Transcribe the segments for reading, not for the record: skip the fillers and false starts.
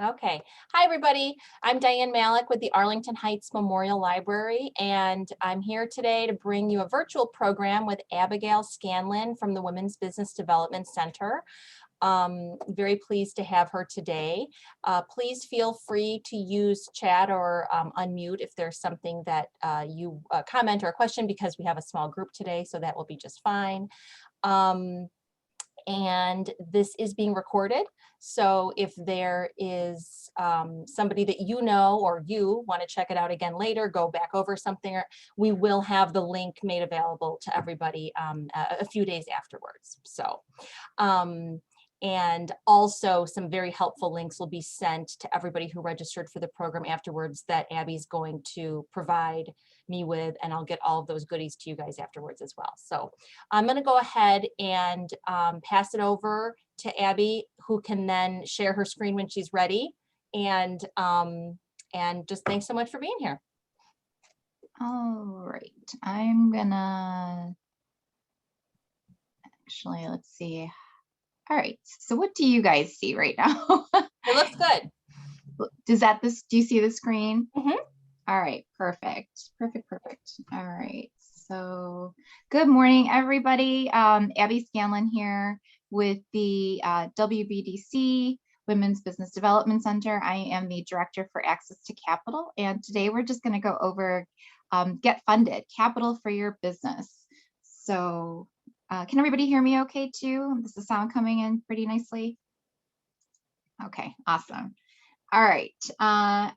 Okay. Hi, everybody. I'm Diane Malik with the Arlington Heights Memorial Library, and I'm here today to bring you a virtual program with Abigail Scanlan from the Women's Business Development Center. Very pleased to have her today. Please feel free to use chat or unmute if there's something that you comment or a question, because we have a small group today, so that will be just fine. And this is being recorded. So if there is somebody that you know or you want to check it out again later, go back over something, or we will have the link made available to everybody a few days afterwards. So, and also some very helpful links will be sent to everybody who registered for the program afterwards that Abby's going to provide me with, and I'll get all of those goodies to you guys afterwards as well. So I'm going to go ahead and pass it over to Abby, who can then share her screen when she's ready. And just thanks so much for being here. All right, I'm gonna actually, let's see. All right, so what do you guys see right now? It looks good. Do you see the screen? Mm-hmm. All right, perfect. All right, so good morning, everybody. Abby Scanlan here with the WBDC Women's Business Development Center. I am the Director for Access to Capital, and today we're just going to go over Get Funded, Capital for Your Business. So can everybody hear me okay too? Is the sound coming in pretty nicely? Okay, awesome. All right.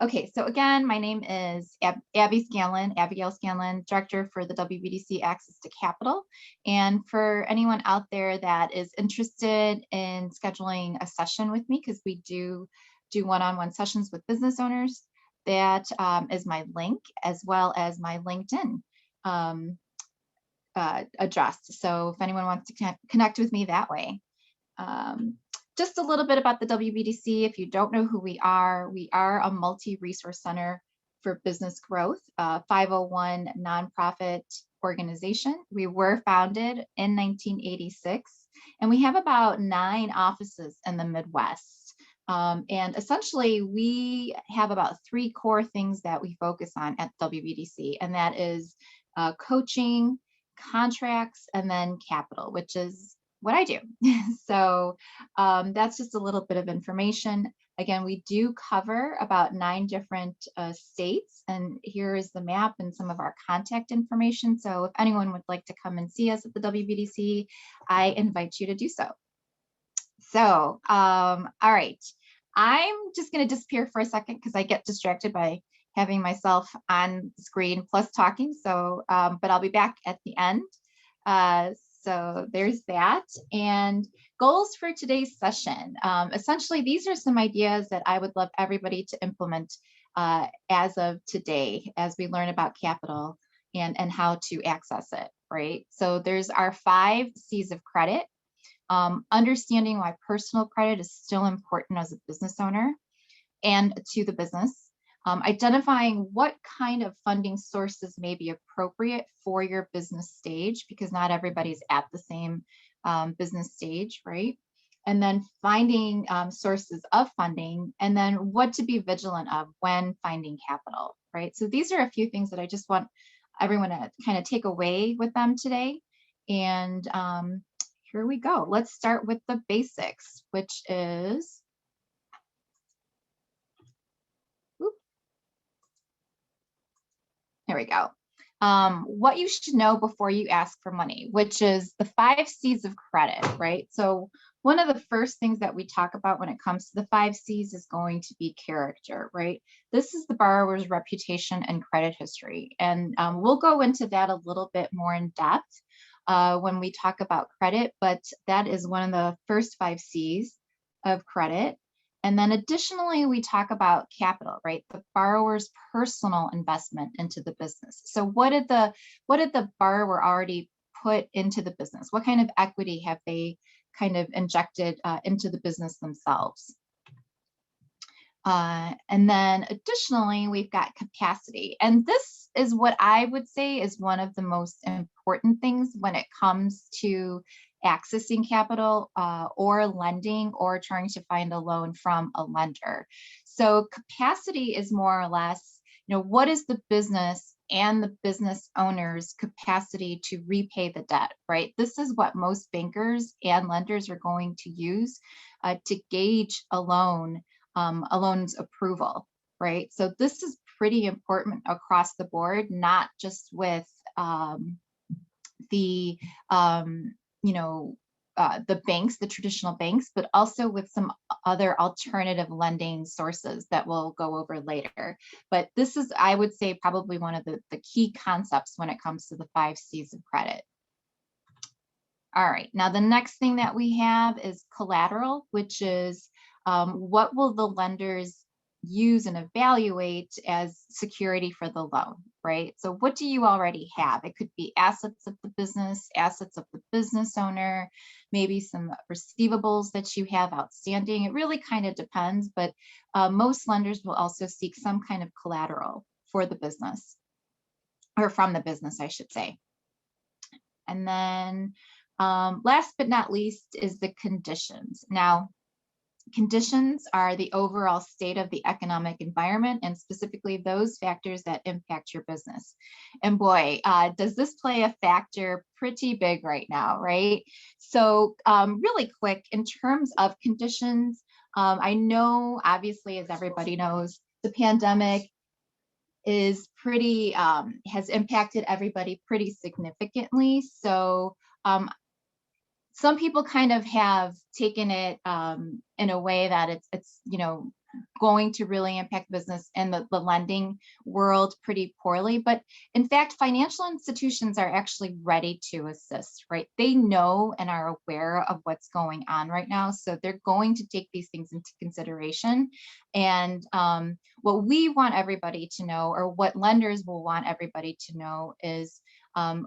Okay, so again, my name is Abby Scanlan, Abigail Scanlan, Director for the WBDC Access to Capital. And for anyone out there that is interested in scheduling a session with me, because we do one-on-one sessions with business owners, that is my link, as well as my LinkedIn address. So if anyone wants to connect with me that way. Just a little bit about the WBDC. If you don't know who we are a multi-resource center for business growth, a 501 nonprofit organization. We were founded in 1986, and we have about 9 offices in the Midwest. And essentially, we have about 3 core things that we focus on at WBDC, and that is coaching, contracts, and then capital, which is what I do. So that's just a little bit of information. Again, we do cover about 9 different states, and here is the map and some of our contact information. So if anyone would like to come and see us at the WBDC, I invite you to do so. So, all right, I'm just going to disappear for a second because I get distracted by having myself on screen plus talking. So, but I'll be back at the end. So there's that. And goals for today's session. Essentially, these are some ideas that I would love everybody to implement as of today, as we learn about capital and how to access it, right? So there's our 5 C's of credit. Understanding why personal credit is still important as a business owner and to the business. Identifying what kind of funding sources may be appropriate for your business stage, because not everybody's at the same business stage, right? And then finding sources of funding, and then what to be vigilant of when finding capital, right? So these are a few things that I just want everyone to kind of take away with them today. And here we go. Let's start with the basics, which is, here we go. What you should know before you ask for money, which is the 5 C's of credit, right? So one of the first things that we talk about when it comes to the 5 C's is going to be character, right? This is the borrower's reputation and credit history. And we'll go into that a little bit more in depth when we talk about credit, but that is one of the first 5 C's of credit. And then additionally, we talk about capital, right? The borrower's personal investment into the business. So what did the borrower already put into the business? What kind of equity have they kind of injected into the business themselves? And then additionally, we've got capacity. And this is what I would say is one of the most important things when it comes to accessing capital or lending or trying to find a loan from a lender. So capacity is more or less, what is the business and the business owner's capacity to repay the debt, right? This is what most bankers and lenders are going to use to gauge a loan's approval, right? So this is pretty important across the board, not just with the the banks, the traditional banks, but also with some other alternative lending sources that we'll go over later. But this is, I would say, probably one of the key concepts when it comes to the 5 C's of credit. All right, now the next thing that we have is collateral, which is what will the lenders use and evaluate as security for the loan, right? So what do you already have? It could be assets of the business, assets of the business owner, maybe some receivables that you have outstanding. It really kind of depends, but most lenders will also seek some kind of collateral for the business, or from the business, I should say. And then last but not least is the conditions. Now, conditions are the overall state of the economic environment, and specifically those factors that impact your business. And boy, does this play a factor pretty big right now, right? So really quick, in terms of conditions, I know, obviously, as everybody knows, the pandemic is pretty, has impacted everybody pretty significantly. So some people kind of have taken it in a way that it's going to really impact business and the lending world pretty poorly. But in fact, financial institutions are actually ready to assist, right? They know and are aware of what's going on right now. So they're going to take these things into consideration. And what we want everybody to know, or what lenders will want everybody to know, is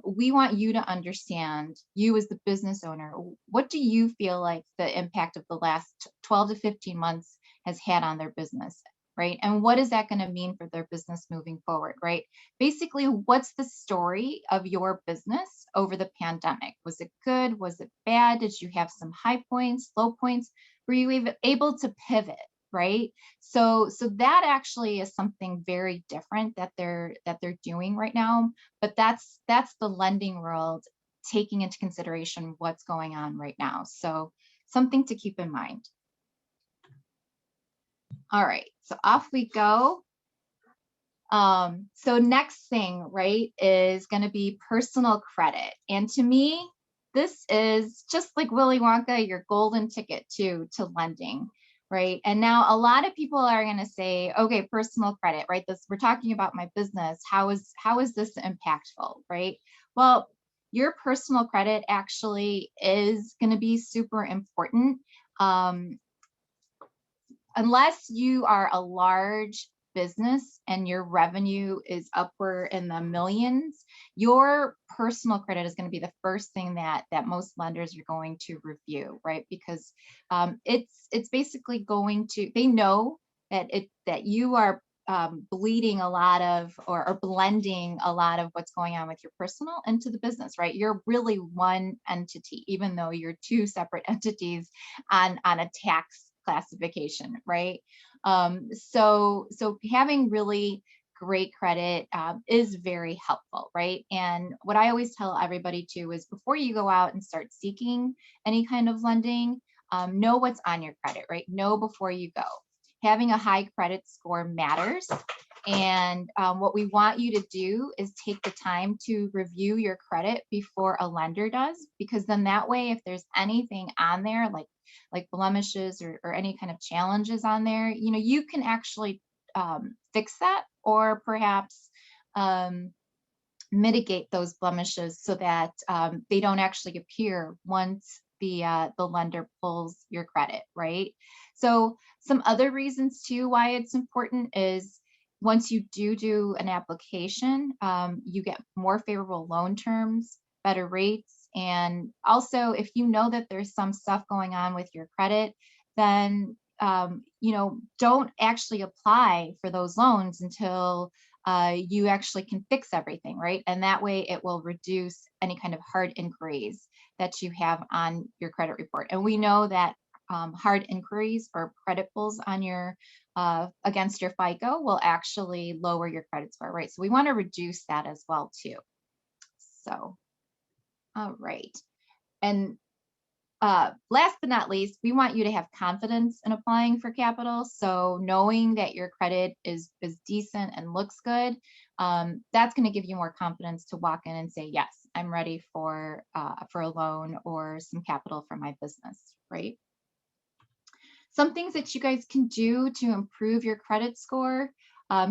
we want you to understand, you as the business owner, what do you feel like the impact of the last 12 to 15 months has had on their business, right? And what is that going to mean for their business moving forward, right? Basically, what's the story of your business over the pandemic? Was it good? Was it bad? Did you have some high points, low points? Were you even able to pivot? Right. So that actually is something very different that they're doing right now. But that's the lending world taking into consideration what's going on right now. So something to keep in mind. All right, so off we go. So next thing, right, is going to be personal credit. And to me, this is just like Willy Wonka, your golden ticket to lending. Right. And now a lot of people are going to say, okay, personal credit, right? We're talking about my business. How is this impactful, right? Well, your personal credit actually is going to be super important. Unless you are a large business and your revenue is upward in the millions, your personal credit is going to be the first thing that most lenders are going to review, right? Because it's basically going to, they know that you are bleeding a lot of, or blending a lot of what's going on with your personal into the business, right? You're really one entity, even though you're two separate entities on a tax classification, right? So having really great credit is very helpful, right? And what I always tell everybody too is, before you go out and start seeking any kind of lending, know what's on your credit, right? Know before you go. Having a high credit score matters. And what we want you to do is take the time to review your credit before a lender does, because then that way, if there's anything on there, like blemishes or any kind of challenges on there, you can actually fix that, or perhaps mitigate those blemishes so that they don't actually appear once the lender pulls your credit, right? So some other reasons too why it's important is, once you do an application, you get more favorable loan terms, better rates. And also, if you know that there's some stuff going on with your credit, then don't actually apply for those loans until you actually can fix everything, right? And that way it will reduce any kind of hard inquiries that you have on your credit report. And we know that hard inquiries or credit pulls on your against your FICO will actually lower your credit score, right? So we want to reduce that as well too. So, all right. And last but not least, we want you to have confidence in applying for capital. So knowing that your credit is decent and looks good, that's going to give you more confidence to walk in and say, yes, I'm ready for a loan or some capital for my business, right? Some things that you guys can do to improve your credit score,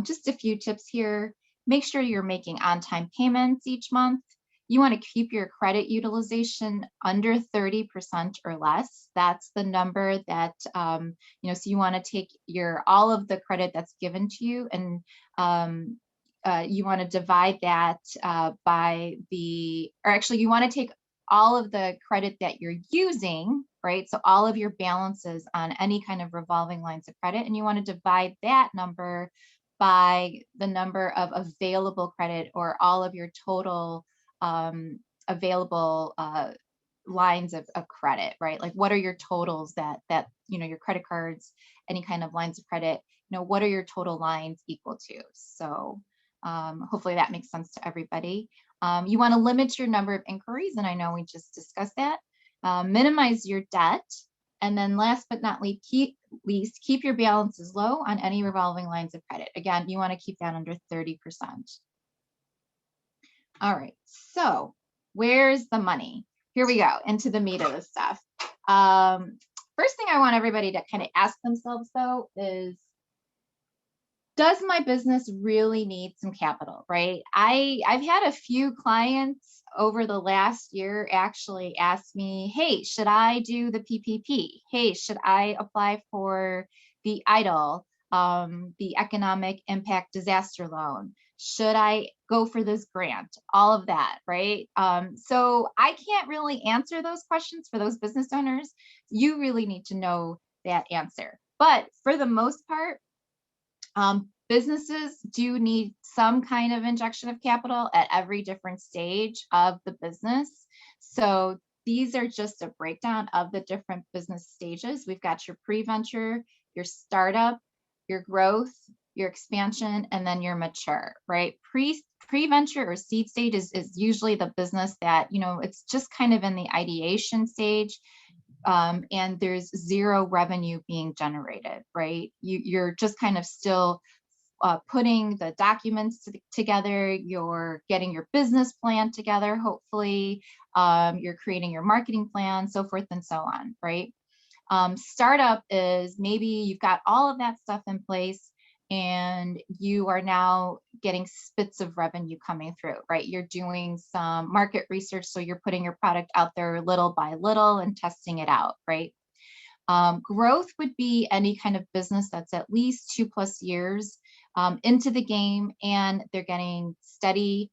just a few tips here. Make sure you're making on-time payments each month. You want to keep your credit utilization under 30% or less. That's the number that, so you want to take all of the credit that's given to you, and you want to divide that by you want to take all of the credit that you're using, right? So all of your balances on any kind of revolving lines of credit, and you want to divide that number by the number of available credit or all of your total available lines of credit, right? Like what are your totals that your credit cards, any kind of lines of credit, what are your total lines equal to? So hopefully that makes sense to everybody. You want to limit your number of inquiries, and I know we just discussed that. Minimize your debt, and then last but not least, keep your balances low on any revolving lines of credit. Again, you want to keep that under 30%. All right, so where's the money? Here we go, into the meat of the stuff. First thing I want everybody to kind of ask themselves though is, does my business really need some capital, right? I've had a few clients over the last year actually ask me, hey, should I do the PPP? Hey, should I apply for the EIDL, the Economic Impact Disaster Loan? Should I go for this grant? All of that, right? So I can't really answer those questions for those business owners. You really need to know that answer. But for the most part, businesses do need some kind of injection of capital at every different stage of the business. So these are just a breakdown of the different business stages. We've got your pre-venture, your startup, your growth, your expansion, and then your mature, right? Pre-venture or seed stage is usually the business that, it's just kind of in the ideation stage. And there's zero revenue being generated, right? You're just kind of still putting the documents together, you're getting your business plan together, hopefully, you're creating your marketing plan, so forth and so on, right? Startup is maybe you've got all of that stuff in place and you are now getting spits of revenue coming through, right? You're doing some market research, so you're putting your product out there little by little and testing it out, right? Growth would be any kind of business that's at least 2+ years into the game, and they're getting steady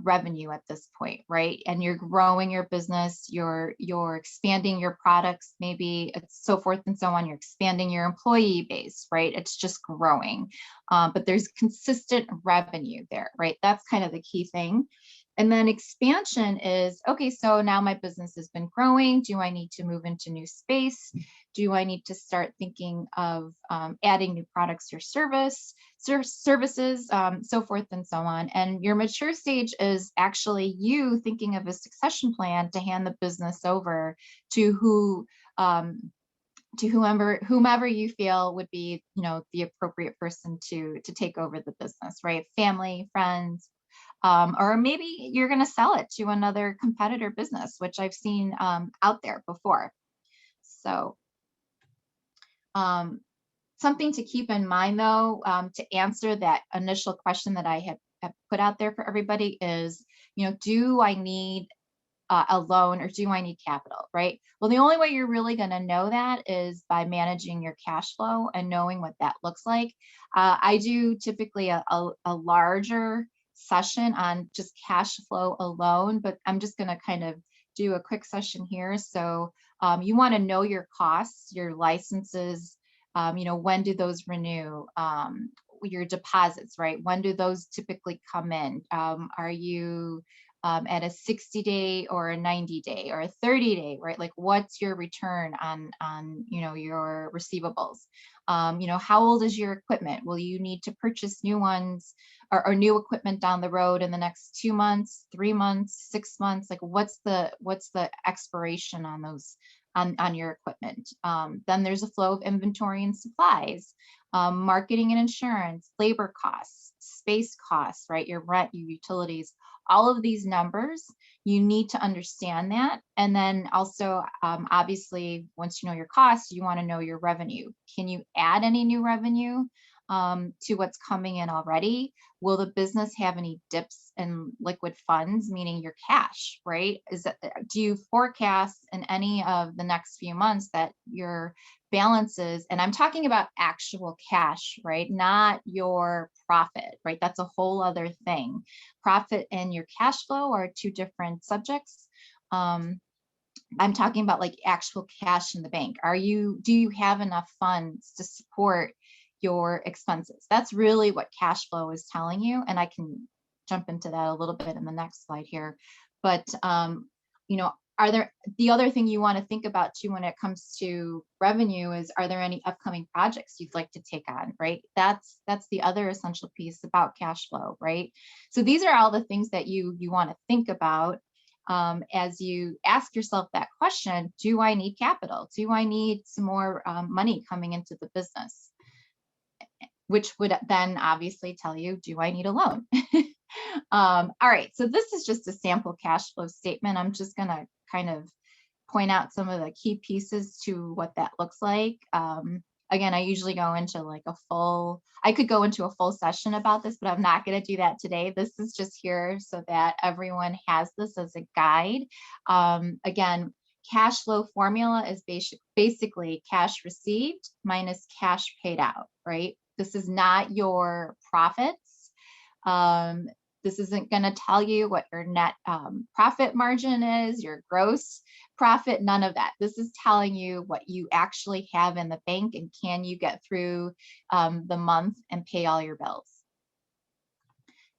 revenue at this point, right? And you're growing your business, you're expanding your products, maybe it's so forth and so on. You're expanding your employee base, right? It's just growing, but there's consistent revenue there, right? That's kind of the key thing. And then expansion is, okay, so now my business has been growing. Do I need to move into new space? Do I need to start thinking of adding new products or services, so forth and so on. And your mature stage is actually you thinking of a succession plan to hand the business over to whomever you feel would be, the appropriate person to take over the business, right? Family, friends, or maybe you're going to sell it to another competitor business, which I've seen out there before. So something to keep in mind, though, to answer that initial question that I have put out there for everybody is, do I need a loan or do I need capital, right? Well, the only way you're really going to know that is by managing your cash flow and knowing what that looks like. I do typically a larger session on just cash flow alone, but I'm just going to kind of do a quick session here. So you want to know your costs, your licenses, when do those renew? your deposits, right? When do those typically come in? Are you at a 60-day or a 90-day or a 30-day, right? Like, what's your return on your receivables? How old is your equipment? Will you need to purchase new ones or new equipment down the road in the next 2 months, 3 months, 6 months? Like, what's the expiration on those on your equipment? Then there's a flow of inventory and supplies, marketing and insurance, labor costs, space costs, right? Your rent, your utilities, all of these numbers, you need to understand that. And then also, obviously, once you know your costs, you want to know your revenue. Can you add any new revenue to what's coming in already? Will the business have any dips in liquid funds, meaning your cash, right? Do you forecast in any of the next few months that your balances, and I'm talking about actual cash, right? Not your profit, right? That's a whole other thing. Profit and your cash flow are two different subjects. I'm talking about like actual cash in the bank. Do you have enough funds to support your expenses? That's really what cash flow is telling you. And I can jump into that a little bit in the next slide here. But, the other thing you want to think about too when it comes to revenue is, are there any upcoming projects you'd like to take on, right? That's the other essential piece about cash flow, right? So these are all the things that you want to think about as you ask yourself that question: do I need capital? Do I need some more money coming into the business? Which would then obviously tell you, do I need a loan? All right, so this is just a sample cash flow statement. I'm just going to kind of point out some of the key pieces to what that looks like. Again, I usually go into like I could go into a full session about this, but I'm not going to do that today. This is just here so that everyone has this as a guide. Again, cash flow formula is basically cash received minus cash paid out, right? This is not your profits. This isn't going to tell you what your net profit margin is, your gross profit, none of that. This is telling you what you actually have in the bank and can you get through the month and pay all your bills.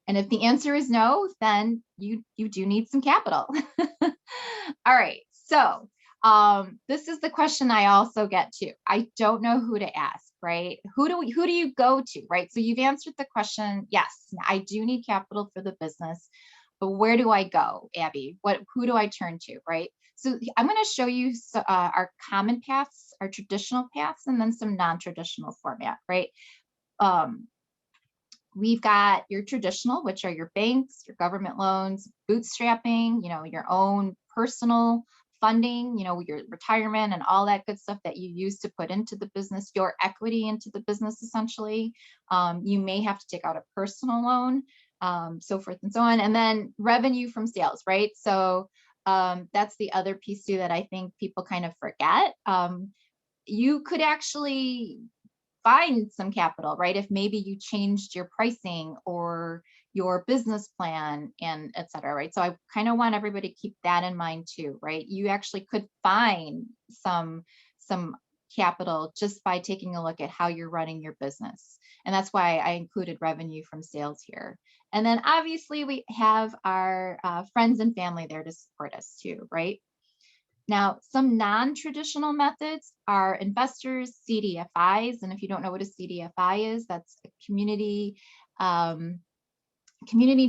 And if the answer is no, then you do need some capital. All right, so this is the question I also get to. I don't know who to ask, right? Who do you go to, right? So you've answered the question, yes, I do need capital for the business, but where do I go, Abby? Who do I turn to, right? So I'm going to show you our common paths, our traditional paths, and then some non-traditional format, right? We've got your traditional, which are your banks, your government loans, bootstrapping, your own personal funding, your retirement and all that good stuff that you use to put into the business, your equity into the business, essentially. You may have to take out a personal loan, so forth and so on. And then revenue from sales, right? So that's the other piece too that I think people kind of forget. You could actually find some capital, right? If maybe you changed your pricing or your business plan and et cetera, right? So I kind of want everybody to keep that in mind too, right? You actually could find some capital just by taking a look at how you're running your business. And that's why I included revenue from sales here. And then obviously we have our friends and family there to support us too, right? Now, some non-traditional methods are investors, CDFIs. And if you don't know what a CDFI is, that's a community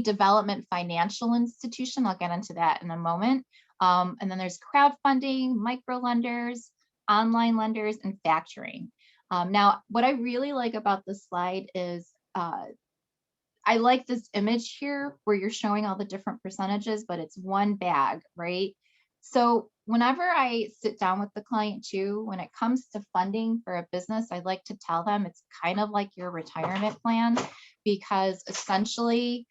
development financial institution. I'll get into that in a moment. And then there's crowdfunding, micro lenders, online lenders, and factoring. Now, what I really like about this slide is I like this image here where you're showing all the different percentages, but it's one bag, right? So whenever I sit down with the client too, when it comes to funding for a business, I like to tell them it's kind of like your retirement plan, because essentially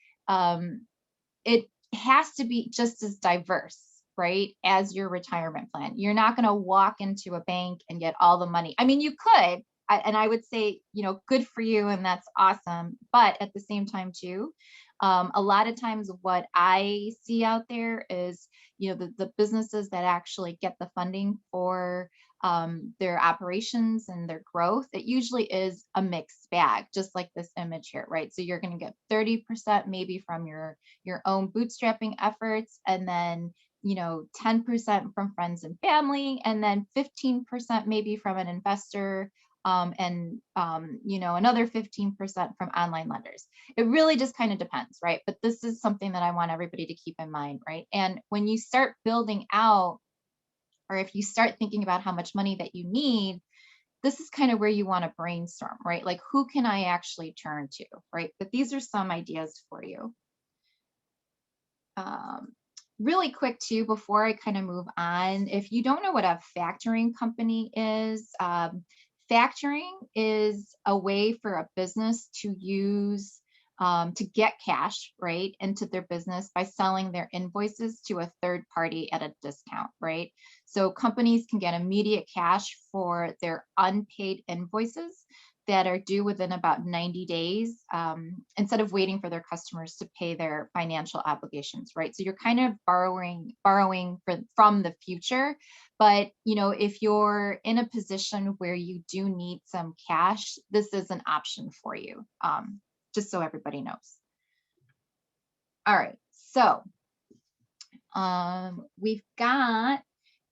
it has to be just as diverse, right, as your retirement plan. You're not going to walk into a bank and get all the money. I mean, you could, and I would say, good for you, and that's awesome. But at the same time too, a lot of times what I see out there is, the businesses that actually get the funding for their operations and their growth, it usually is a mixed bag, just like this image here, right? So you're going to get 30% maybe from your own bootstrapping efforts, and then 10% from friends and family, and then 15% maybe from an investor, and another 15% from online lenders. It really just kind of depends, right? But this is something that I want everybody to keep in mind, right? And when you start building out, or if you start thinking about how much money that you need, this is kind of where you want to brainstorm, right? Like, who can I actually turn to, right? But these are some ideas for you. Really quick too, before I kind of move on, if you don't know what a factoring company is, factoring is a way for a business to use to get cash, right, into their business by selling their invoices to a third party at a discount, right? So companies can get immediate cash for their unpaid invoices that are due within about 90 days, instead of waiting for their customers to pay their financial obligations, right? So you're kind of borrowing from the future. But if you're in a position where you do need some cash, this is an option for you, just so everybody knows. All right, so we've got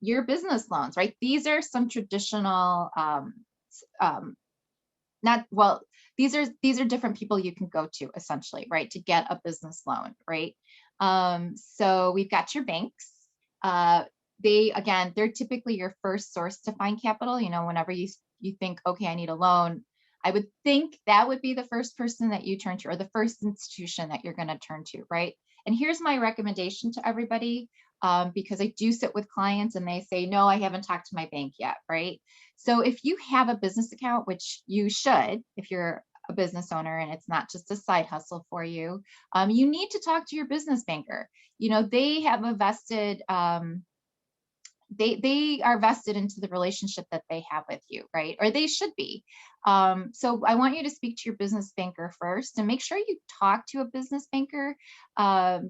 your business loans, right? These are some traditional not well these are different people you can go to, essentially, right, to get a business loan, right? So we've got your banks. They're typically your first source to find capital. Whenever you think, okay, I need a loan, I would think that would be the first person that you turn to, or the first institution that you're going to turn to, right? And here's my recommendation to everybody, because I do sit with clients and they say, no, I haven't talked to my bank yet, right? So if you have a business account, which you should, if you're a business owner and it's not just a side hustle for you, you need to talk to your business banker. They have a vested, they are vested into the relationship that they have with you, right? Or they should be. So I want you to speak to your business banker first, and make sure you talk to a business banker,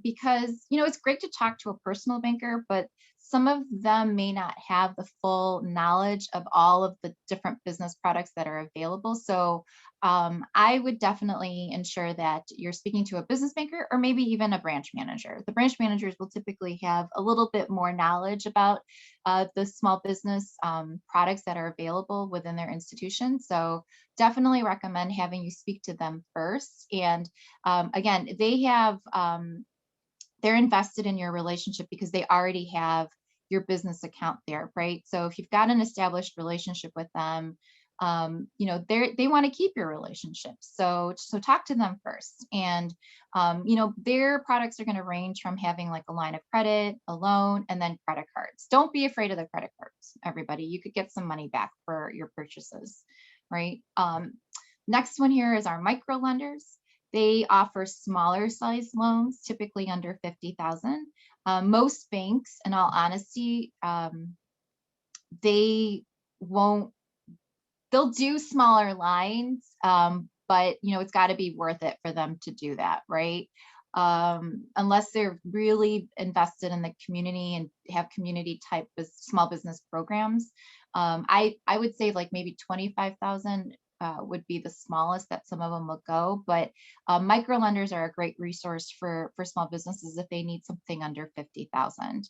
because it's great to talk to a personal banker, but some of them may not have the full knowledge of all of the different business products that are available. So I would definitely ensure that you're speaking to a business banker, or maybe even a branch manager. The branch managers will typically have a little bit more knowledge about the small business products that are available within their institution. So definitely recommend having you speak to them first. And again, they're invested in your relationship because they already have your business account there, right? So if you've got an established relationship with them, they want to keep your relationship. So talk to them first. And their products are going to range from having like a line of credit, a loan, and then credit cards. Don't be afraid of the credit cards, everybody. You could get some money back for your purchases, right? Next one here is our micro lenders. They offer smaller size loans, typically under 50,000. Most banks, in all honesty, they'll do smaller lines, but it's got to be worth it for them to do that, right? Unless they're really invested in the community and have community type small business programs. I would say like maybe 25,000 would be the smallest that some of them will go, but micro lenders are a great resource for small businesses if they need something under 50,000.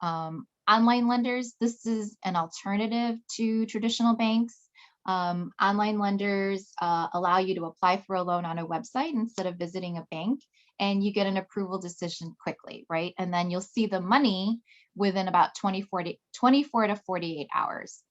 Online lenders, this is an alternative to traditional banks. Online lenders allow you to apply for a loan on a website instead of visiting a bank, and you get an approval decision quickly, right? And then you'll see the money within about 24 to 48 hours,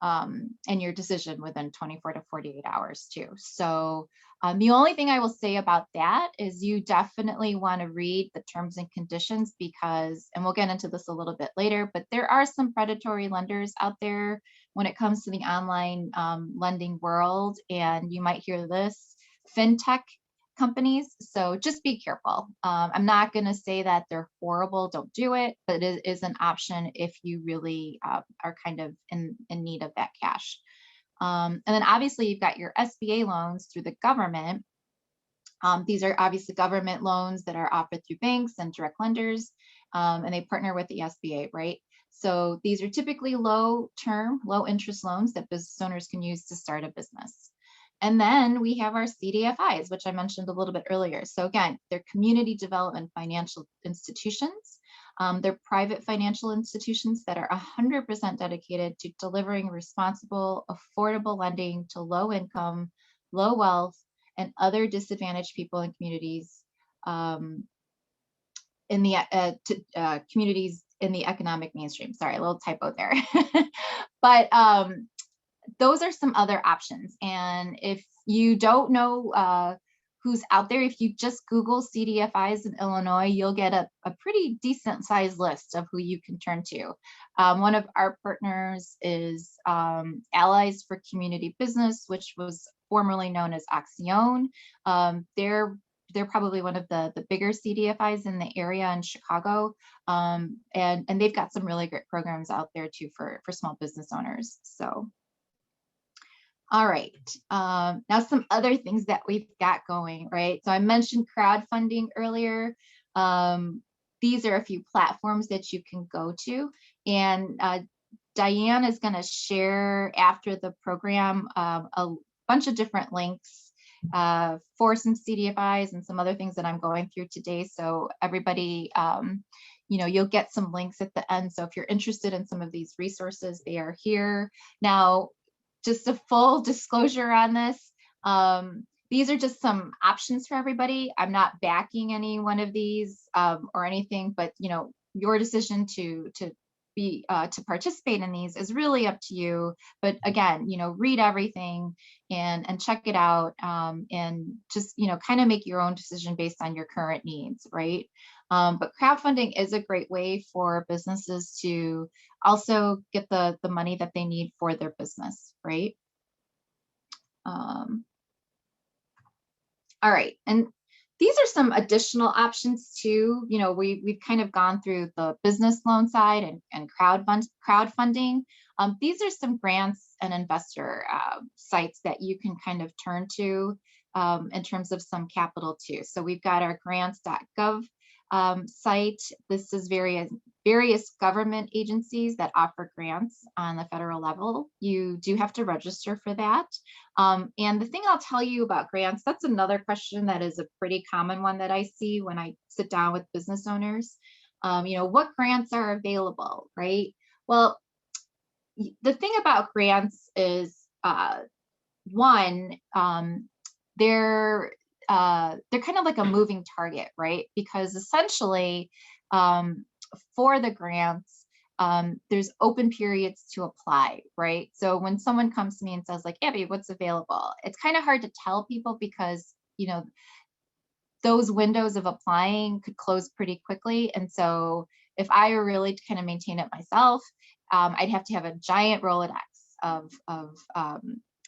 and your decision within 24 to 48 hours too. So the only thing I will say about that is you definitely want to read the terms and conditions, because, and we'll get into this a little bit later, but there are some predatory lenders out there when it comes to the online lending world. And you might hear this, fintech companies. So just be careful. I'm not going to say that they're horrible, don't do it, but it is an option if you really are kind of in need of that cash. And then obviously you've got your SBA loans through the government. These are obviously government loans that are offered through banks and direct lenders, and they partner with the SBA, right? So these are typically low-term, low-interest loans that business owners can use to start a business. And then we have our CDFIs, which I mentioned a little bit earlier. So again, they're community development financial institutions. They're private financial institutions that are 100% dedicated to delivering responsible, affordable lending to low income, low wealth, and other disadvantaged people and communities in the communities in the economic mainstream. Sorry, a little typo there. But those are some other options. And if you don't know who's out there, if you just Google CDFIs in Illinois, you'll get a pretty decent sized list of who you can turn to. One of our partners is Allies for Community Business, which was formerly known as Accion. They're probably one of the bigger CDFIs in the area in Chicago. And they've got some really great programs out there too for small business owners. So, all right, now some other things that we've got going, right? So I mentioned crowdfunding earlier. These are a few platforms that you can go to. And Diane is gonna share after the program a bunch of different links for some CDFIs and some other things that I'm going through today. So everybody, you'll get some links at the end. So if you're interested in some of these resources, they are here. Now, just a full disclosure on this. These are just some options for everybody. I'm not backing any one of these or anything, but your decision to participate in these is really up to you. But again, read everything and check it out and just kind of make your own decision based on your current needs, right? But crowdfunding is a great way for businesses to also get the money that they need for their business, right? All right, and these are some additional options too. We've kind of gone through the business loan side and crowdfunding. These are some grants and investor sites that you can kind of turn to in terms of some capital too. So we've got our grants.gov site. This is various government agencies that offer grants on the federal level. You do have to register for that. And the thing I'll tell you about grants, that's another question that is a pretty common one that I see when I sit down with business owners. What grants are available, right? Well, the thing about grants is one, they're kind of like a moving target, right? Because essentially for the grants, there's open periods to apply, right? So when someone comes to me and says like, Abby, what's available? It's kind of hard to tell people because, those windows of applying could close pretty quickly. And so if I were really to kind of maintain it myself, I'd have to have a giant Rolodex of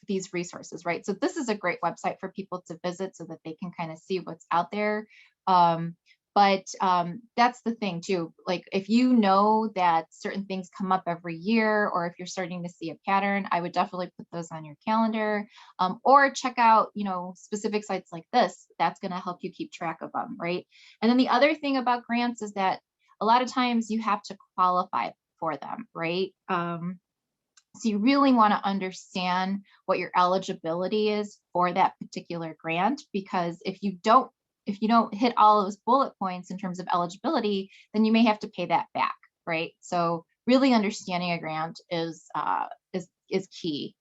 these resources, right? So this is a great website for people to visit so that they can kind of see what's out there. But that's the thing too, like if you know that certain things come up every year, or if you're starting to see a pattern, I would definitely put those on your calendar, or check out, specific sites like this. That's going to help you keep track of them, right? And then the other thing about grants is that a lot of times you have to qualify for them, right? So you really want to understand what your eligibility is for that particular grant, because if you don't hit all those bullet points in terms of eligibility, then you may have to pay that back, right? So really understanding a grant is key.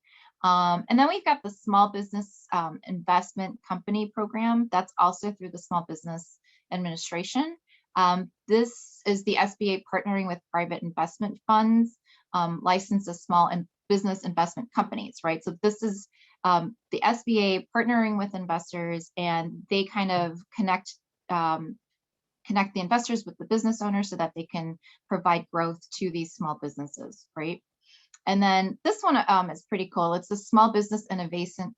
And then we've got the Small Business Investment Company Program. That's also through the Small Business Administration. This is the SBA partnering with private investment funds, licensed as small and business investment companies, right? So this is the SBA partnering with investors, and they kind of connect the investors with the business owners so that they can provide growth to these small businesses, right? And then this one is pretty cool. It's the Small Business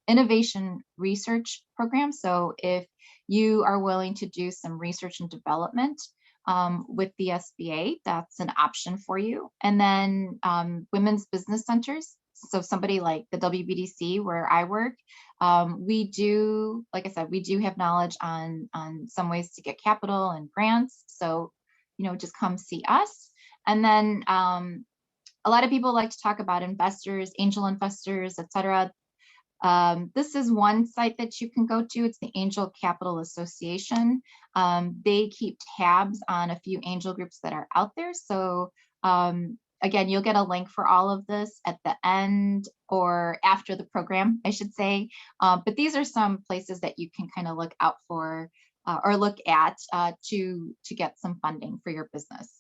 Innovation Research Program. So if you are willing to do some research and development with the SBA, that's an option for you. And then women's business centers. So somebody like the WBDC where I work, we do, like I said, we do have knowledge on some ways to get capital and grants. So, just come see us. And then a lot of people like to talk about investors, angel investors, etc. This is one site that you can go to. It's the Angel Capital Association. They keep tabs on a few angel groups that are out there. So again, you'll get a link for all of this at the end or after the program, I should say. But these are some places that you can kind of look out for or look at to get some funding for your business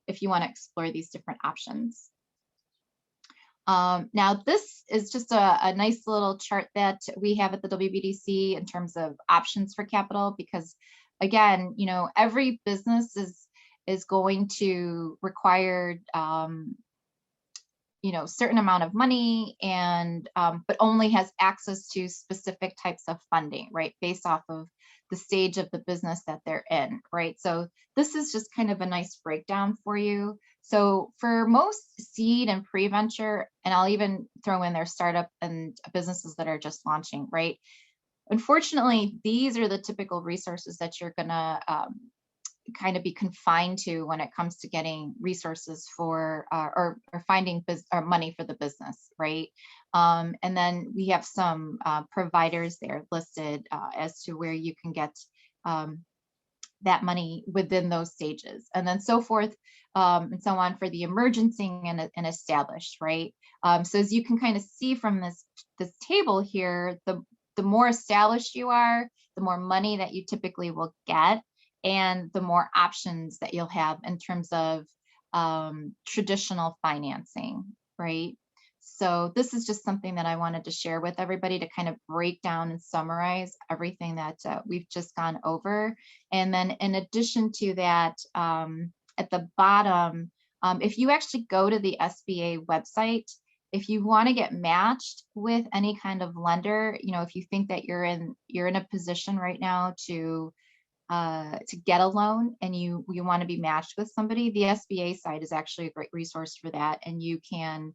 if you want to explore these different options. Now, this is just a nice little chart that we have at the WBDC in terms of options for capital, because again, you know, every business is going to require you know, certain amount of money and but only has access to specific types of funding, right, based off of the stage of the business that they're in, right? So this is just kind of a nice breakdown for you. So for most seed and pre-venture, and I'll even throw in their startup and businesses that are just launching, right? Unfortunately, these are the typical resources that you're gonna kind of be confined to when it comes to getting resources for or finding or money for the business, right? And then we have some providers there listed as to where you can get that money within those stages, and then so forth and so on for the emergencing and established, right? So as you can kind of see from this table here, the more established you are, the more money that you typically will get, and the more options that you'll have in terms of traditional financing, right? So this is just something that I wanted to share with everybody to kind of break down and summarize everything that we've just gone over. And then in addition to that, at the bottom, if you actually go to the SBA website, if you want to get matched with any kind of lender, you know, if you think that you're in a position right now to get a loan and you want to be matched with somebody, the SBA site is actually a great resource for that. And you can,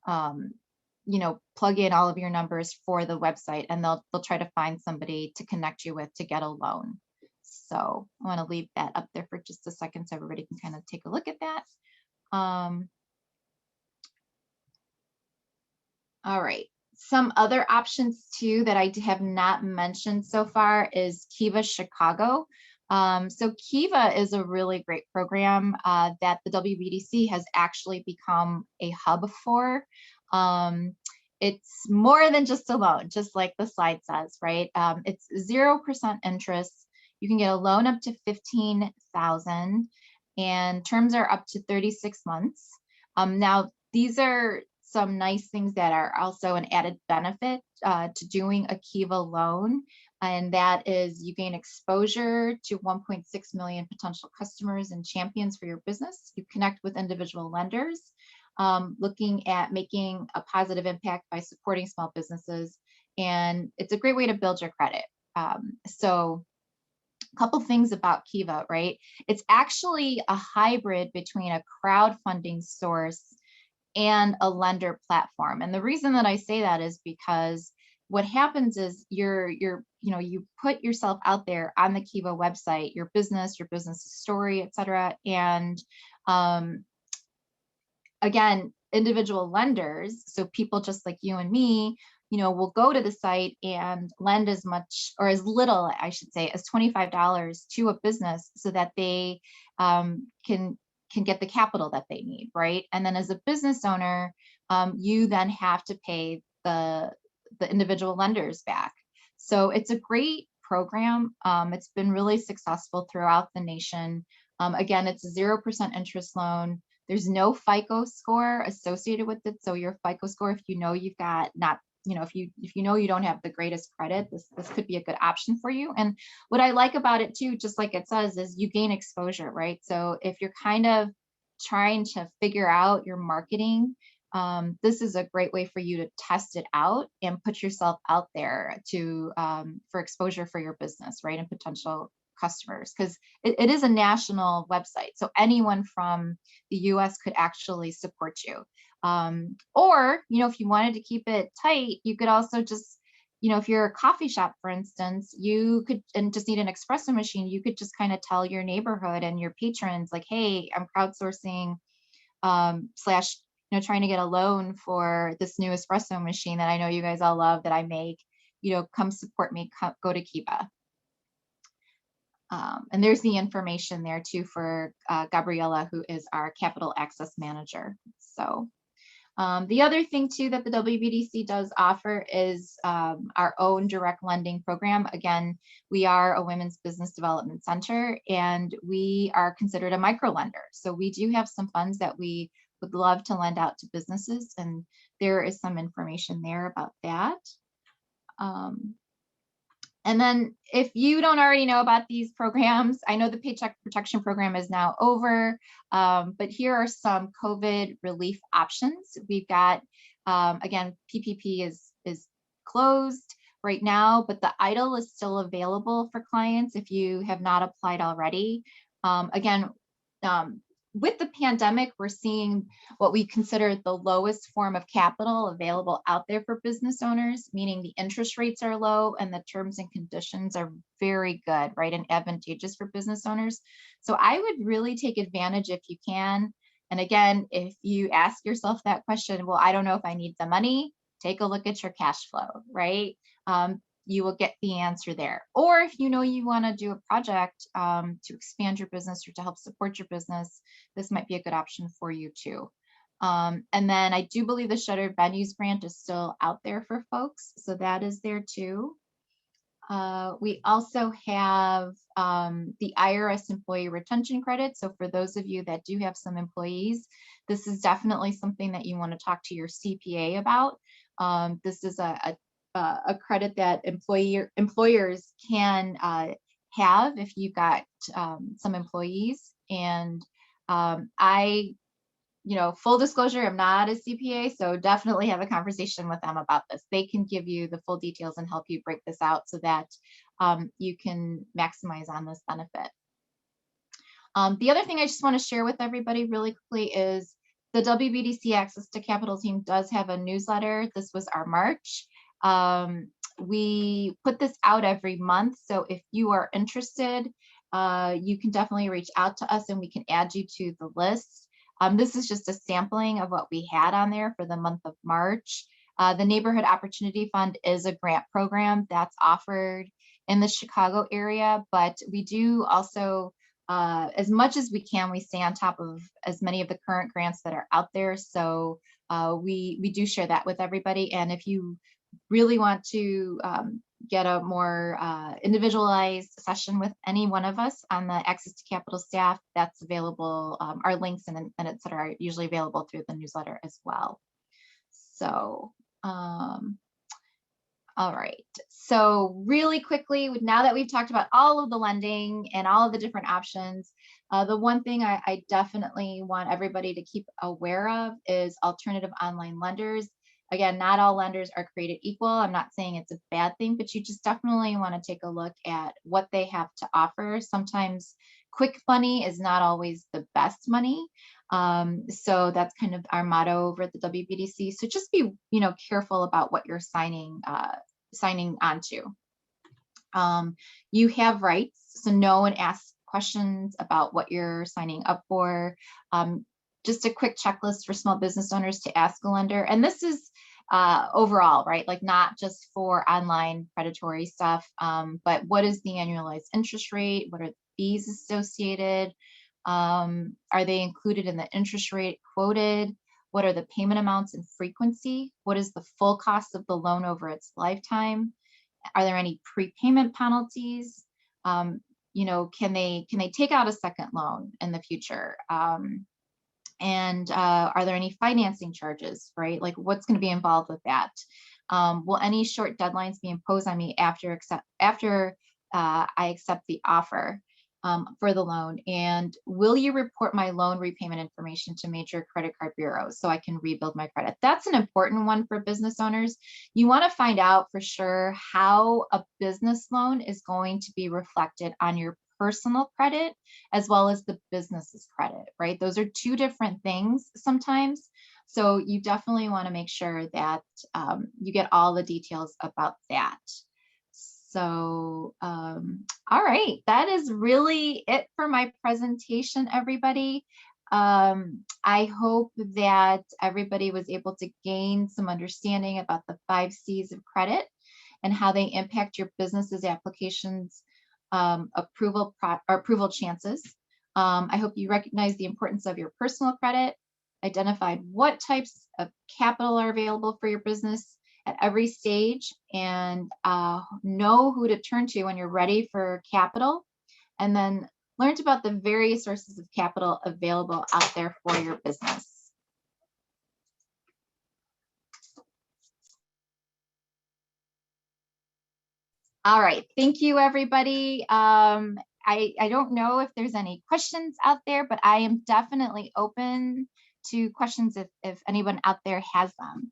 you know, plug in all of your numbers for the website, and they'll try to find somebody to connect you with to get a loan. So I want to leave that up there for just a second so everybody can kind of take a look at that. All right. Some other options too that I have not mentioned so far is Kiva Chicago. So Kiva is a really great program that the WBDC has actually become a hub for. It's more than just a loan, just like the slide says, right? It's 0% interest. You can get a loan up to $15,000, and terms are up to 36 months. Now, these are some nice things that are also an added benefit to doing a Kiva loan, and that is you gain exposure to 1.6 million potential customers and champions for your business. You connect with individual lenders, looking at making a positive impact by supporting small businesses, and it's a great way to build your credit. So a couple things about Kiva, right? It's actually a hybrid between a crowdfunding source and a lender platform. And the reason that I say that is because what happens is you put yourself out there on the Kiva website, your business story, etc. And again, individual lenders, so people just like you and me, you know, will go to the site and lend as much or as little, I should say, as $25 to a business so that they can get the capital that they need, right? And then as a business owner, you then have to pay the individual lenders back. So it's a great program. It's been really successful throughout the nation. Again, it's a 0% interest loan. There's no FICO score associated with it. So your FICO score, if you know you've got not, you know, if you know you don't have the greatest credit, this could be a good option for you. And what I like about it too, just like it says, is you gain exposure, right? So if you're kind of trying to figure out your marketing, this is a great way for you to test it out and put yourself out there to for exposure for your business, right, and potential customers, because it is a national website, so anyone from the US could actually support you. Or, you know, if you wanted to keep it tight, you could also just, you know, if you're a coffee shop, for instance, you could, and just need an espresso machine, you could just kind of tell your neighborhood and your patrons like, hey, I'm crowdsourcing slash, trying to get a loan for this new espresso machine that I know you guys all love that I make, come support me, go to Kiva. And there's the information there too for Gabriella, who is our capital access manager. So the other thing too that the WBDC does offer is our own direct lending program. Again, we are a women's business development center and we are considered a micro lender. So we do have some funds that we would love to lend out to businesses, and there is some information there about that. And then if you don't already know about these programs, I know the Paycheck Protection Program is now over, but here are some COVID relief options. We've got, again, PPP is closed right now, but the EIDL is still available for clients if you have not applied already. Again, with the pandemic, we're seeing what we consider the lowest form of capital available out there for business owners, meaning the interest rates are low and the terms and conditions are very good, right, and advantageous for business owners. So I would really take advantage if you can. And again, if you ask yourself that question, well, I don't know if I need the money, take a look at your cash flow, right? You will get the answer there. Or if you want to do a project to expand your business or to help support your business, this might be a good option for you too. And then I do believe the Shuttered Venues grant is still out there for folks. So that is there too. We also have the IRS employee retention credit. So for those of you that do have some employees, this is definitely something that you want to talk to your CPA about. This is a credit that employers can have if you've got some employees. And I, full disclosure, I'm not a CPA, so definitely have a conversation with them about this. They can give you the full details and help you break this out so that you can maximize on this benefit. The other thing I just want to share with everybody really quickly is the WBDC Access to Capital team does have a newsletter. This was our March. We put this out every month. So if you are interested, you can definitely reach out to us and we can add you to the list. This is just a sampling of what we had on there for the month of March. The Neighborhood Opportunity Fund is a grant program that's offered in the Chicago area, but we do also, as much as we can, we stay on top of as many of the current grants that are out there. So we do share that with everybody. And if you really want to get a more individualized session with any one of us on the Access to Capital staff, that's available. Our links and et cetera are usually available through the newsletter as well. So, all right. So really quickly, now that we've talked about all of the lending and all of the different options, the one thing I definitely want everybody to keep aware of is alternative online lenders. Again, not all lenders are created equal. I'm not saying it's a bad thing, but you just definitely want to take a look at what they have to offer. Sometimes quick money is not always the best money. So that's kind of our motto over at the WBDC. So just be, careful about what you're signing onto. You have rights, so know and ask questions about what you're signing up for. Just a quick checklist for small business owners to ask a lender. And this is overall, right? Like not just for online predatory stuff, but what is the annualized interest rate? What are the fees associated? Are they included in the interest rate quoted? What are the payment amounts and frequency? What is the full cost of the loan over its lifetime? Are there any prepayment penalties? Can they take out a second loan in the future? And are there any financing charges, right? Like what's going to be involved with that? Will any short deadlines be imposed on me after I accept the offer for the loan? And will you report my loan repayment information to major credit card bureaus so I can rebuild my credit? That's an important one for business owners. You want to find out for sure how a business loan is going to be reflected on your personal credit as well as the business's credit, right? Those are two different things sometimes. So you definitely want to make sure that you get all the details about that. So, all right, that is really it for my presentation, everybody. I hope that everybody was able to gain some understanding about the 5 C's of credit and how they impact your business's applications, approval chances. I hope you recognize the importance of your personal credit, identified what types of capital are available for your business at every stage, and know who to turn to when you're ready for capital, and then learned about the various sources of capital available out there for your business. All right, thank you, everybody. I don't know if there's any questions out there, but I am definitely open to questions if anyone out there has them.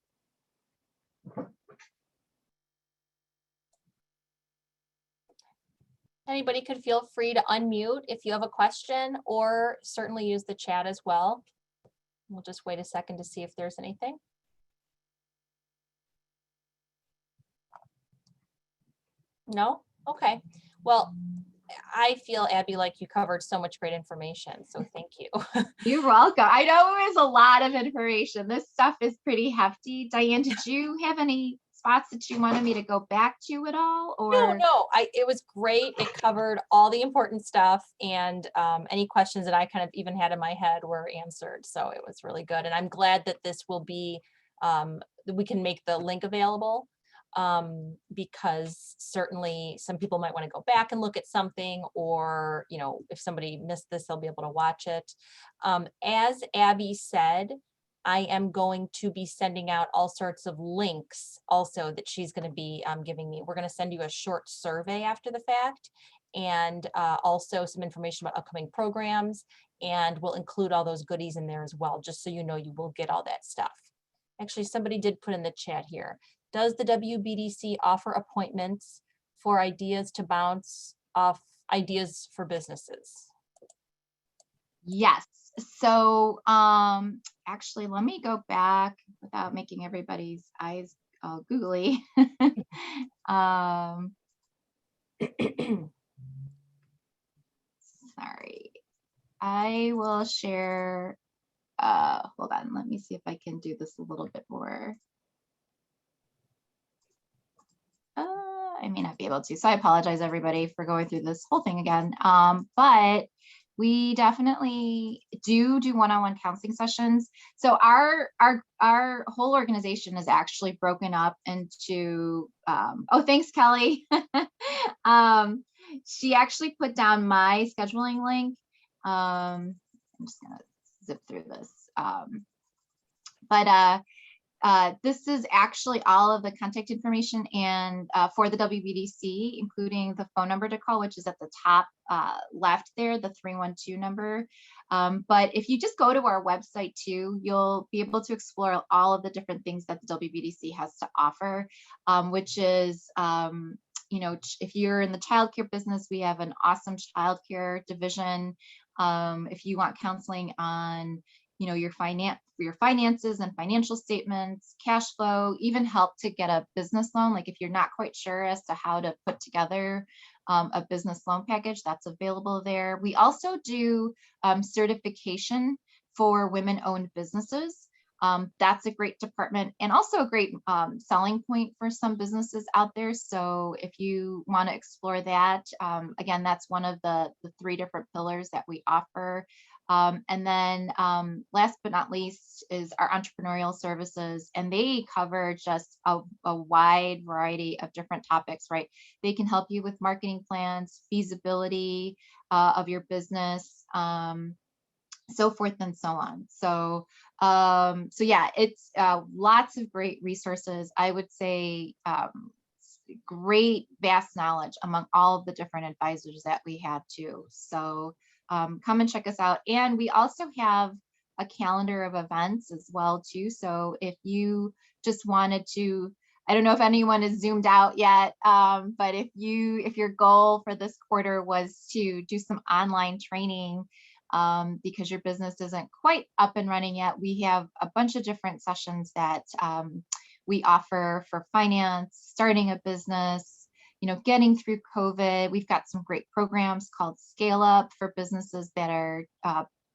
Anybody could feel free to unmute if you have a question, or certainly use the chat as well. We'll just wait a second to see if there's anything. No? Okay. Well, I feel, Abby, like you covered so much great information, so thank you. You're welcome. I know it was a lot of information. This stuff is pretty hefty. Diane, did you have any spots that you wanted me to go back to at all? Or No, it was great. It covered all the important stuff, and any questions that I kind of even had in my head were answered. So it was really good. And I'm glad that this will be, that we can make the link available, because certainly some people might want to go back and look at something, or, you know, if somebody missed this, they'll be able to watch it. As Abby said, I am going to be sending out all sorts of links also that she's going to be giving me. We're going to send you a short survey after the fact, and also some information about upcoming programs, and we'll include all those goodies in there as well, just so you know you will get all that stuff. Actually, somebody did put in the chat here. Does the WBDC offer appointments for ideas to bounce off ideas for businesses? yes. So actually, let me go back without making everybody's eyes all googly. Sorry. I will share. Hold on. Let me see if I can do this a little bit more. I may not be able to, so I apologize, everybody, for going through this whole thing again. But we definitely do one-on-one counseling sessions. So our whole organization is actually broken up into. Oh, thanks, Kelly. She actually put down my scheduling link. I'm just gonna zip through this. This is actually all of the contact information and for the WBDC, including the phone number to call, which is at the top left there, the 312 number. But if you just go to our website too, you'll be able to explore all of the different things that the WBDC has to offer, which is, you know, if you're in the childcare business, we have an awesome childcare division. If you want counseling on, you know, your finances and financial statements, cash flow, even help to get a business loan. Like if you're not quite sure as to how to put together a business loan package, that's available there. We also do certification for women-owned businesses. That's a great department and also a great selling point for some businesses out there. So if you want to explore that, again, that's one of the 3 different pillars that we offer. And then last but not least is our entrepreneurial services, and they cover just a wide variety of different topics, right? They can help you with marketing plans, feasibility of your business, so forth and so on. So yeah, it's lots of great resources. I would say great vast knowledge among all of the different advisors that we have too. So come and check us out. And we also have a calendar of events as well too. So if you just wanted to, I don't know if anyone is zoomed out yet, but if your goal for this quarter was to do some online training because your business isn't quite up and running yet, we have a bunch of different sessions that we offer for finance, starting a business, you know, getting through COVID. We've got some great programs called Scale Up for businesses that are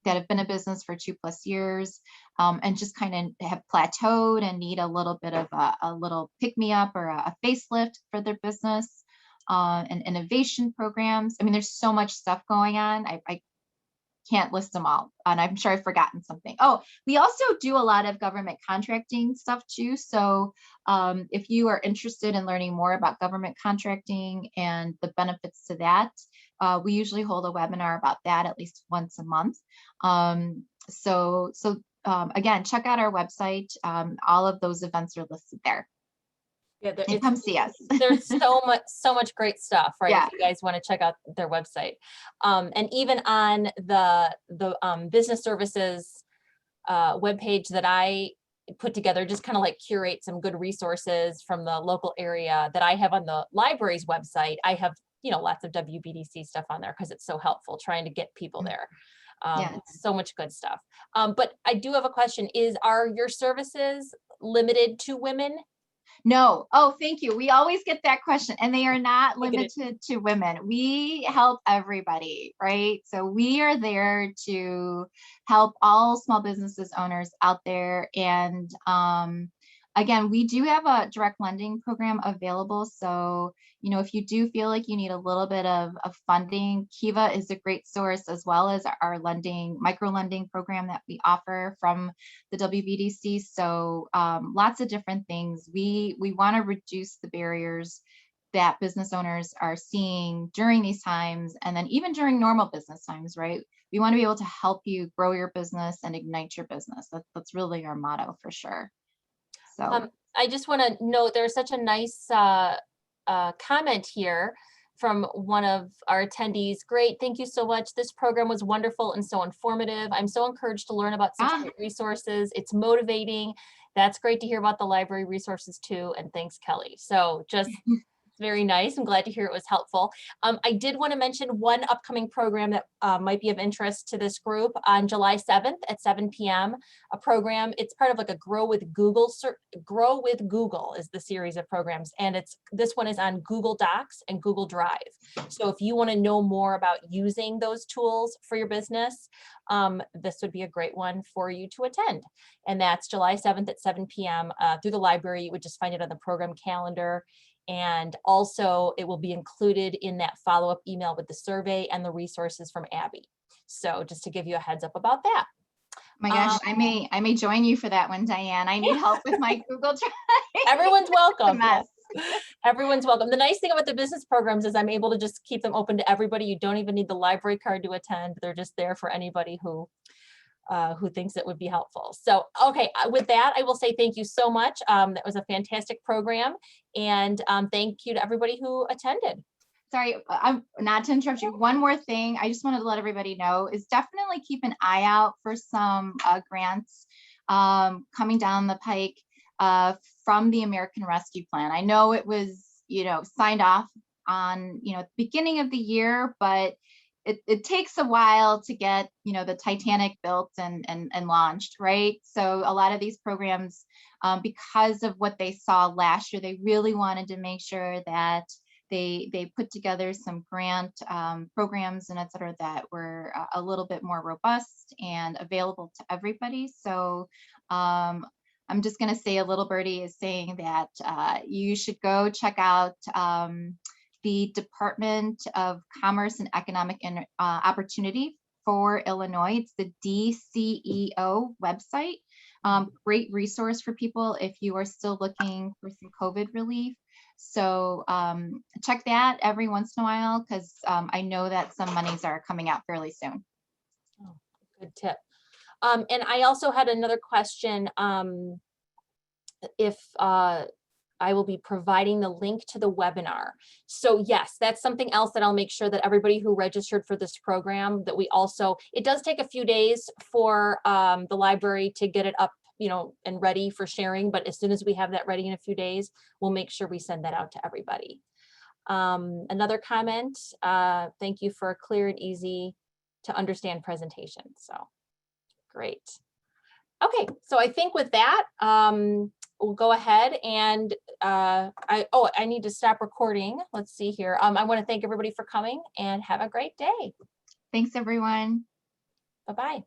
that have been in business for 2+ years, and just kind of have plateaued and need a little bit of a little pick me up or a facelift for their business, and innovation programs. I mean, there's so much stuff going on. I can't list them all, and I'm sure I've forgotten something. Oh, we also do a lot of government contracting stuff too. So if you are interested in learning more about government contracting and the benefits to that, we usually hold a webinar about that at least once a month. Again, check out our website. All of those events are listed there. Yeah, And come see us. There's so much great stuff, right? Yeah. If you guys want to check out their website. And even on the business services webpage that I put together, just kind of like curate some good resources from the local area that I have on the library's website. I have, lots of WBDC stuff on there because it's so helpful trying to get people there. Yeah. So much good stuff. But I do have a question. Are your services limited to women? No. Oh, thank you. We always get that question, and they are not limited to women. We help everybody, right? So we are there to help all small businesses owners out there. And again, we do have a direct lending program available. So, if you do feel like you need a little bit of funding, Kiva is a great source, as well as our micro lending program that we offer from the WBDC. So lots of different things. We want to reduce the barriers that business owners are seeing during these times, and then even during normal business times, right? We want to be able to help you grow your business and ignite your business. That's really our motto for sure. So I just want to note there's such a nice comment here from one of our attendees. Great, thank you so much. This program was wonderful and so informative. I'm so encouraged to learn about such great resources. It's motivating. That's great to hear about the library resources too. And thanks, Kelly. So just very nice. I'm glad to hear it was helpful. I did want to mention one upcoming program that might be of interest to this group on July 7th at 7 p.m. A program, it's part of like a Grow with Google is the series of programs. And this one is on Google Docs and Google Drive. So if you want to know more about using those tools for your business, this would be a great one for you to attend. And that's July 7th at 7 p.m. Through the library. You would just find it on the program calendar. And also it will be included in that follow-up email with the survey and the resources from Abby. So just to give you a heads up about that. My gosh, I may join you for that one, Diane. I need help with my Google Drive. Everyone's welcome. Yes. Everyone's welcome. The nice thing about the business programs is I'm able to just keep them open to everybody. You don't even need the library card to attend. They're just there for anybody who thinks it would be helpful. So, okay, with that, I will say thank you so much. That was a fantastic program. And thank you to everybody who attended. Sorry, I'm not to interrupt you. One more thing I just wanted to let everybody know is definitely keep an eye out for some grants coming down the pike from the American Rescue Plan. I know it was, signed off on, the beginning of the year, but it takes a while to get, the Titanic built and launched, right? So a lot of these programs, because of what they saw last year, they really wanted to make sure that they put together some grant programs and et cetera that were a little bit more robust and available to everybody. So I'm just going to say a little birdie is saying that you should go check out the Department of Commerce and Economic Opportunity for Illinois. It's the DCEO website. Great resource for people if you are still looking for some COVID relief. So check that every once in a while, because I know that some monies are coming out fairly soon. Oh, good tip. And I also had another question. If I will be providing the link to the webinar. So yes, that's something else that I'll make sure that everybody who registered for this program, that we also, it does take a few days for the library to get it up, and ready for sharing. But as soon as we have that ready in a few days, we'll make sure we send that out to everybody. Another comment, thank you for a clear and easy to understand presentation. So great. Okay, so I think with that, we'll go ahead and I need to stop recording. Let's see here. I want to thank everybody for coming and have a great day. Thanks, everyone. Bye-bye.